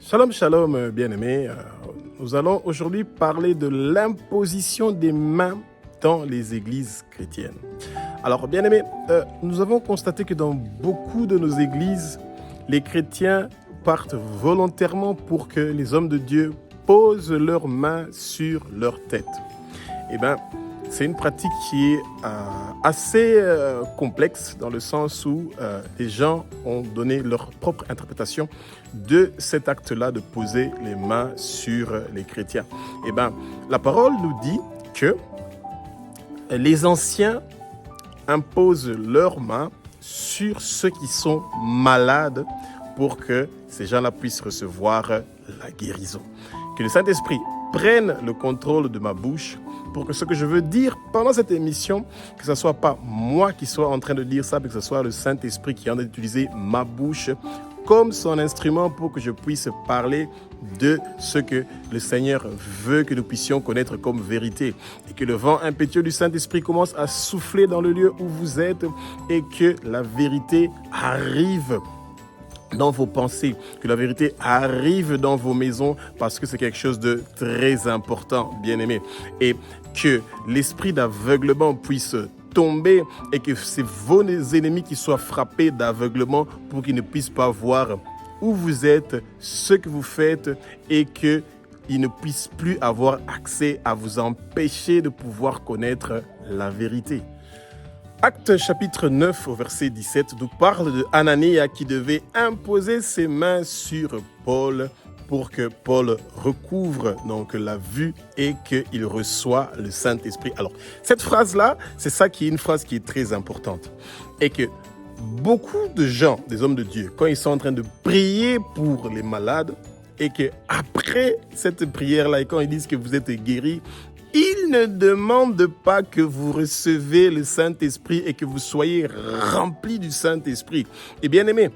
Shalom, shalom, bien-aimés. Nous allons aujourd'hui parler de l'imposition des mains dans les églises chrétiennes. Alors, bien-aimés, nous avons constaté que dans beaucoup de nos églises, les chrétiens partent volontairement pour que les hommes de Dieu posent leurs mains sur leur tête. Eh bien, c'est une pratique qui est assez complexe dans le sens où les gens ont donné leur propre interprétation de cet acte-là de poser les mains sur les chrétiens. Eh bien, la parole nous dit que les anciens imposent leurs mains sur ceux qui sont malades pour que ces gens-là puissent recevoir la guérison. Que le Saint-Esprit prenne le contrôle de ma bouche pour que ce que je veux dire pendant cette émission, que ce ne soit pas moi qui sois en train de dire ça, mais que ce soit le Saint-Esprit qui est en train d'utiliser ma bouche comme son instrument pour que je puisse parler de ce que le Seigneur veut que nous puissions connaître comme vérité. Et que le vent impétueux du Saint-Esprit commence à souffler dans le lieu où vous êtes et que la vérité arrive dans vos pensées, que la vérité arrive dans vos maisons parce que c'est quelque chose de très important, bien-aimé. Et que l'esprit d'aveuglement puisse tomber et que c'est vos ennemis qui soient frappés d'aveuglement pour qu'ils ne puissent pas voir où vous êtes, ce que vous faites et qu'ils ne puissent plus avoir accès à vous empêcher de pouvoir connaître la vérité. Acte chapitre 9 au verset 17 nous parle de Anania qui devait imposer ses mains sur Paul pour que Paul recouvre donc la vue et qu'il reçoit le Saint-Esprit. Alors, cette phrase-là, c'est ça qui est une phrase qui est très importante. Et que beaucoup de gens, des hommes de Dieu, quand ils sont en train de prier pour les malades, et qu'après cette prière-là, et quand ils disent que vous êtes guéris, ils ne demandent pas que vous recevez le Saint-Esprit et que vous soyez remplis du Saint-Esprit. Et bien aimé,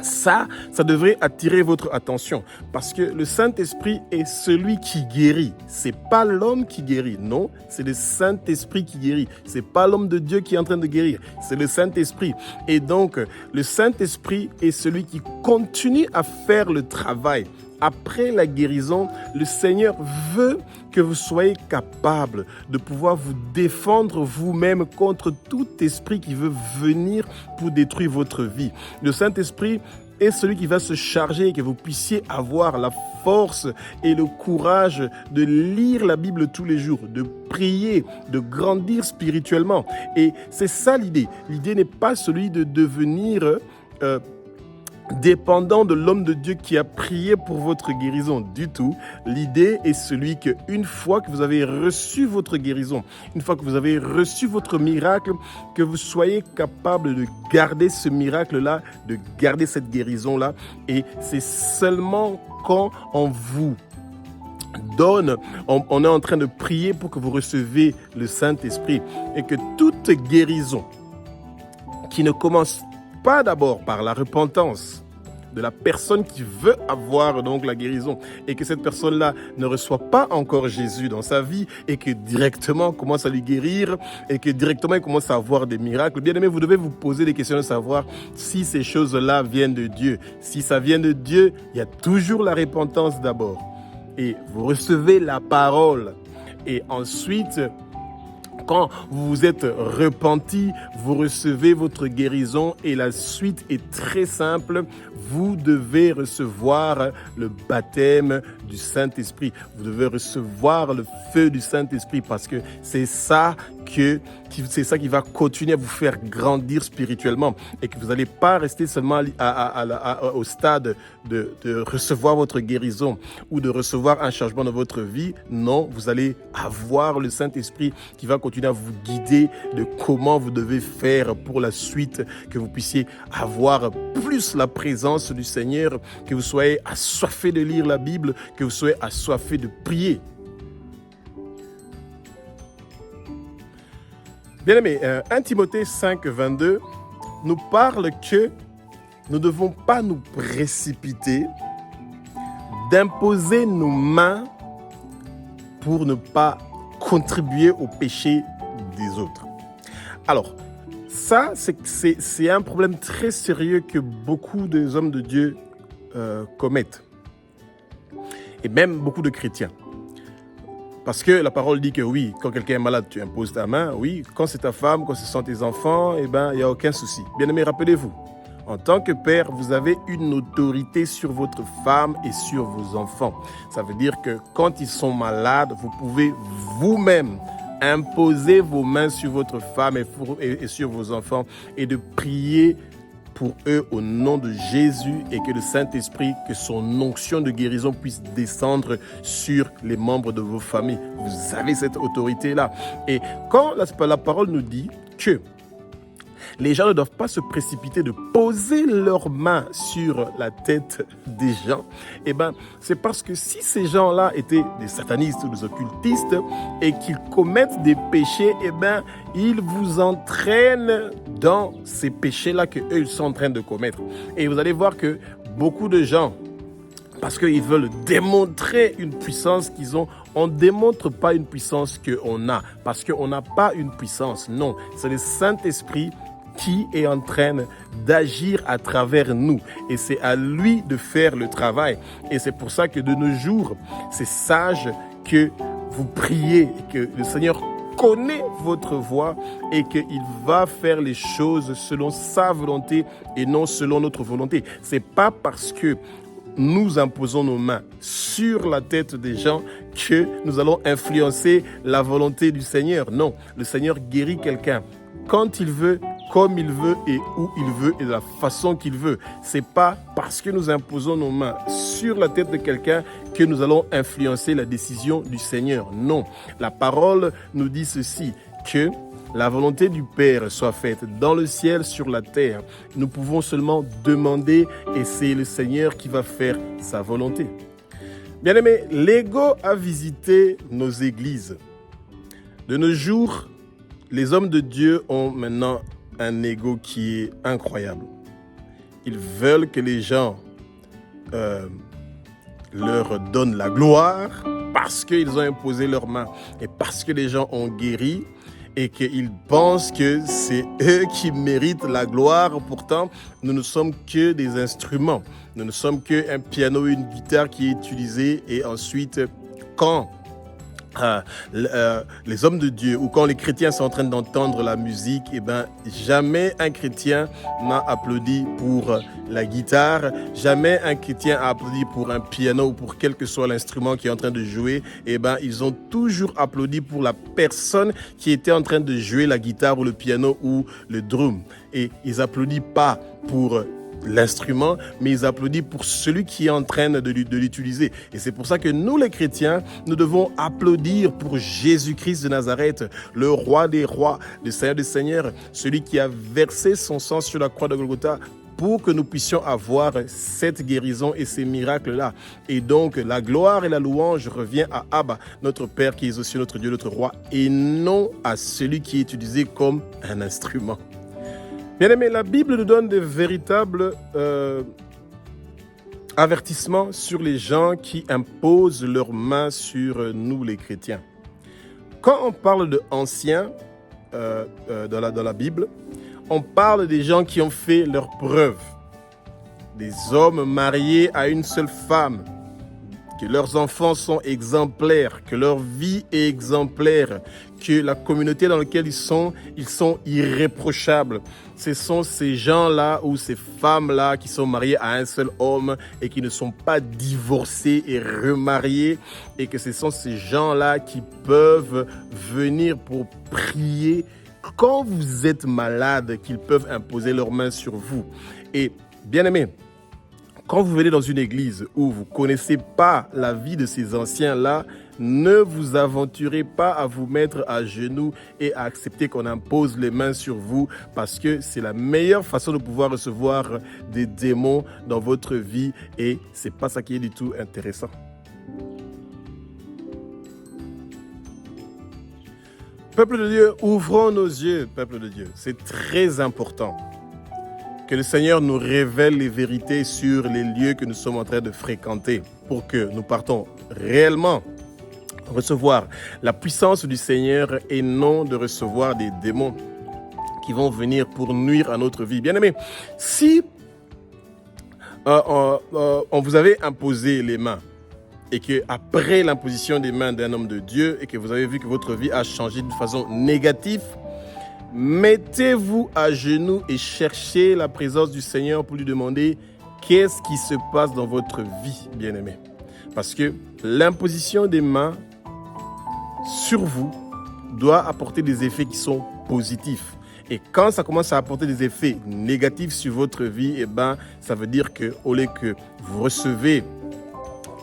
ça devrait attirer votre attention parce que le Saint-Esprit est celui qui guérit. C'est pas l'homme qui guérit, non, c'est le Saint-Esprit qui guérit. C'est pas l'homme de Dieu qui est en train de guérir, c'est le Saint-Esprit. Et donc, le Saint-Esprit est celui qui continue à faire le travail. Après la guérison, le Seigneur veut que vous soyez capable de pouvoir vous défendre vous-même contre tout esprit qui veut venir pour détruire votre vie. Le Saint-Esprit est celui qui va se charger et que vous puissiez avoir la force et le courage de lire la Bible tous les jours, de prier, de grandir spirituellement. Et c'est ça l'idée. L'idée n'est pas celui de devenir dépendant de l'homme de Dieu qui a prié pour votre guérison du tout. L'idée est celui qu'une fois que vous avez reçu votre guérison, une fois que vous avez reçu votre miracle, que vous soyez capable de garder ce miracle-là, de garder cette guérison-là. Et c'est seulement quand on vous donne, on est en train de prier pour que vous recevez le Saint-Esprit et que toute guérison qui ne commence pas d'abord par la repentance de la personne qui veut avoir donc la guérison et que cette personne-là ne reçoit pas encore Jésus dans sa vie et que directement commence à lui guérir et que directement il commence à avoir des miracles. Bien aimé, vous devez vous poser des questions de savoir si ces choses-là viennent de Dieu. Si ça vient de Dieu, il y a toujours la repentance d'abord. Et vous recevez la parole. Et ensuite, quand vous vous êtes repenti, vous recevez votre guérison et la suite est très simple. Vous devez recevoir le baptême du Saint-Esprit. Vous devez recevoir le feu du Saint-Esprit parce que c'est ça qui va continuer à vous faire grandir spirituellement et que vous n'allez pas rester seulement au stade de recevoir votre guérison ou de recevoir un changement dans votre vie. Non, vous allez avoir le Saint-Esprit qui va continuer à vous guider de comment vous devez faire pour la suite, que vous puissiez avoir plus la présence du Seigneur, que vous soyez assoiffés de lire la Bible, que vous soyez assoiffés de prier. Bien-aimé, 1 Timothée 5, 22 nous parle que nous ne devons pas nous précipiter d'imposer nos mains pour ne pas contribuer au péché des autres. Alors, ça, c'est un problème très sérieux que beaucoup des hommes de Dieu commettent. et même beaucoup de chrétiens. Parce que la parole dit que oui, quand quelqu'un est malade, tu imposes ta main. Oui, quand c'est ta femme, quand ce sont tes enfants, il n'y a aucun souci. Bien aimé, rappelez-vous, en tant que père, vous avez une autorité sur votre femme et sur vos enfants. Ça veut dire que quand ils sont malades, vous pouvez vous-même imposer vos mains sur votre femme et sur vos enfants et de prier pour eux au nom de Jésus et que le Saint-Esprit, que son onction de guérison puisse descendre sur les membres de vos familles. Vous avez cette autorité-là. Et quand la parole nous dit que les gens ne doivent pas se précipiter de poser leurs mains sur la tête des gens, c'est parce que si ces gens-là étaient des satanistes ou des occultistes et qu'ils commettent des péchés, ils vous entraînent dans ces péchés-là qu'eux, ils sont en train de commettre. Et vous allez voir que beaucoup de gens, parce qu'ils veulent démontrer une puissance qu'ils ont, on ne démontre pas une puissance qu'on a, parce qu'on n'a pas une puissance. Non, c'est le Saint-Esprit qui est en train d'agir à travers nous. Et c'est à lui de faire le travail. Et c'est pour ça que de nos jours, c'est sage que vous priez et que le Seigneur connaît votre voix et qu'il va faire les choses selon sa volonté et non selon notre volonté. C'est pas parce que nous imposons nos mains sur la tête des gens que nous allons influencer la volonté du Seigneur. Non, le Seigneur guérit quelqu'un quand il veut, comme il veut et où il veut et de la façon qu'il veut. C'est pas parce que nous imposons nos mains sur la tête de quelqu'un que nous allons influencer la décision du Seigneur. Non, la parole nous dit ceci, que la volonté du Père soit faite dans le ciel, sur la terre. Nous pouvons seulement demander et c'est le Seigneur qui va faire sa volonté. Bien-aimés, l'ego a visité nos églises. De nos jours, les hommes de Dieu ont maintenant un ego qui est incroyable. Ils veulent que les gens leur donnent la gloire parce qu'ils ont imposé leurs mains et parce que les gens ont guéri et qu'ils pensent que c'est eux qui méritent la gloire. Pourtant, nous ne sommes que des instruments. Nous ne sommes qu'un piano et une guitare qui est utilisé et ensuite, quand les hommes de Dieu ou quand les chrétiens sont en train d'entendre la musique, jamais un chrétien n'a applaudi pour la guitare, jamais un chrétien a applaudi pour un piano ou pour quel que soit l'instrument qui est en train de jouer. Ils ont toujours applaudi pour la personne qui était en train de jouer la guitare ou le piano ou le drum. Et ils applaudissent pas pour l'instrument, mais ils applaudissent pour celui qui est en train de l'utiliser. Et c'est pour ça que nous, les chrétiens, nous devons applaudir pour Jésus-Christ de Nazareth, le roi des rois, le Seigneur des seigneurs, celui qui a versé son sang sur la croix de Golgotha pour que nous puissions avoir cette guérison et ces miracles-là. Et donc, la gloire et la louange revient à Abba, notre Père qui est aussi notre Dieu, notre roi, et non à celui qui est utilisé comme un instrument. Bien aimé, la Bible nous donne de véritables avertissements sur les gens qui imposent leurs mains sur nous, les chrétiens. Quand on parle de anciens dans la Bible, on parle des gens qui ont fait leurs preuves, des hommes mariés à une seule femme, que leurs enfants sont exemplaires, que leur vie est exemplaire, que la communauté dans laquelle ils sont irréprochables. Ce sont ces gens-là ou ces femmes-là qui sont mariées à un seul homme et qui ne sont pas divorcés et remariés, et que ce sont ces gens-là qui peuvent venir pour prier quand vous êtes malade, qu'ils peuvent imposer leurs mains sur vous. Et bien aimé, quand vous venez dans une église où vous ne connaissez pas la vie de ces anciens-là, ne vous aventurez pas à vous mettre à genoux et à accepter qu'on impose les mains sur vous, parce que c'est la meilleure façon de pouvoir recevoir des démons dans votre vie et ce n'est pas ça qui est du tout intéressant. Peuple de Dieu, ouvrons nos yeux, peuple de Dieu. C'est très important que le Seigneur nous révèle les vérités sur les lieux que nous sommes en train de fréquenter pour que nous partons réellement recevoir la puissance du Seigneur et non de recevoir des démons qui vont venir pour nuire à notre vie. Bien-aimés, si on vous avait imposé les mains et que après l'imposition des mains d'un homme de Dieu et que vous avez vu que votre vie a changé d'une façon négative, mettez-vous à genoux et cherchez la présence du Seigneur pour lui demander qu'est-ce qui se passe dans votre vie, bien-aimés. Parce que l'imposition des mains sur vous doit apporter des effets qui sont positifs. Et quand ça commence à apporter des effets négatifs sur votre vie, ça veut dire qu'au lieu que vous recevez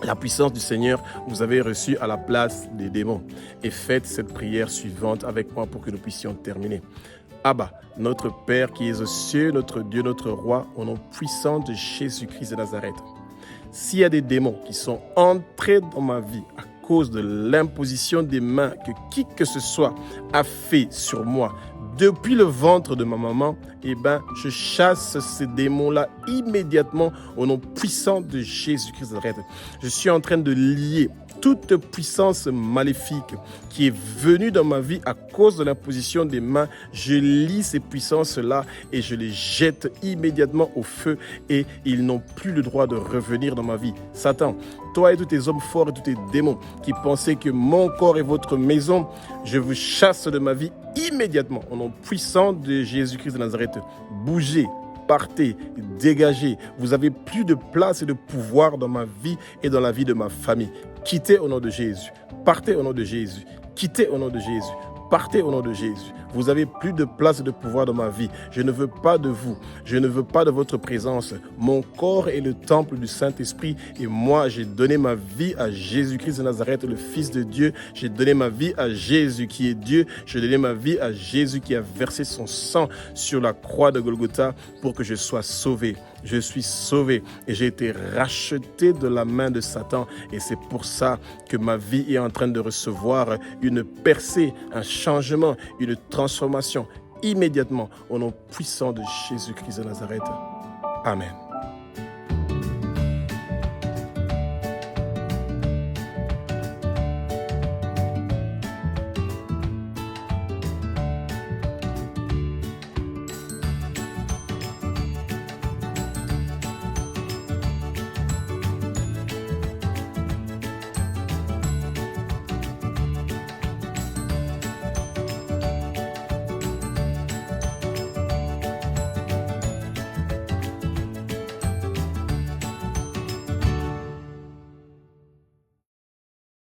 la puissance du Seigneur, vous avez reçu à la place des démons. Et faites cette prière suivante avec moi pour que nous puissions terminer. Abba, notre Père qui es aux cieux, notre Dieu, notre Roi, au nom puissant de Jésus-Christ de Nazareth. S'il y a des démons qui sont entrés dans ma vie à cause de l'imposition des mains que qui que ce soit a fait sur moi depuis le ventre de ma maman, je chasse ces démons-là immédiatement au nom puissant de Jésus-Christ de Nazareth. Je suis en train de lier toute puissance maléfique qui est venue dans ma vie à cause de l'imposition des mains. Je lie ces puissances-là et je les jette immédiatement au feu et ils n'ont plus le droit de revenir dans ma vie. Satan, toi et tous tes hommes forts et tous tes démons qui pensaient que mon corps est votre maison, je vous chasse de ma vie immédiatement au nom puissant de Jésus-Christ de Nazareth. Bougez, partez, dégagez. Vous n'avez plus de place et de pouvoir dans ma vie et dans la vie de ma famille. Quittez au nom de Jésus. Partez au nom de Jésus. Quittez au nom de Jésus. Partez au nom de Jésus. Vous n'avez plus de place et de pouvoir dans ma vie. Je ne veux pas de vous. Je ne veux pas de votre présence. Mon corps est le temple du Saint-Esprit et moi, j'ai donné ma vie à Jésus-Christ de Nazareth, le Fils de Dieu. J'ai donné ma vie à Jésus qui est Dieu. J'ai donné ma vie à Jésus qui a versé son sang sur la croix de Golgotha pour que je sois sauvé. Je suis sauvé et j'ai été racheté de la main de Satan et c'est pour ça que ma vie est en train de recevoir une percée, un changement, une transformation immédiatement au nom puissant de Jésus-Christ de Nazareth. Amen.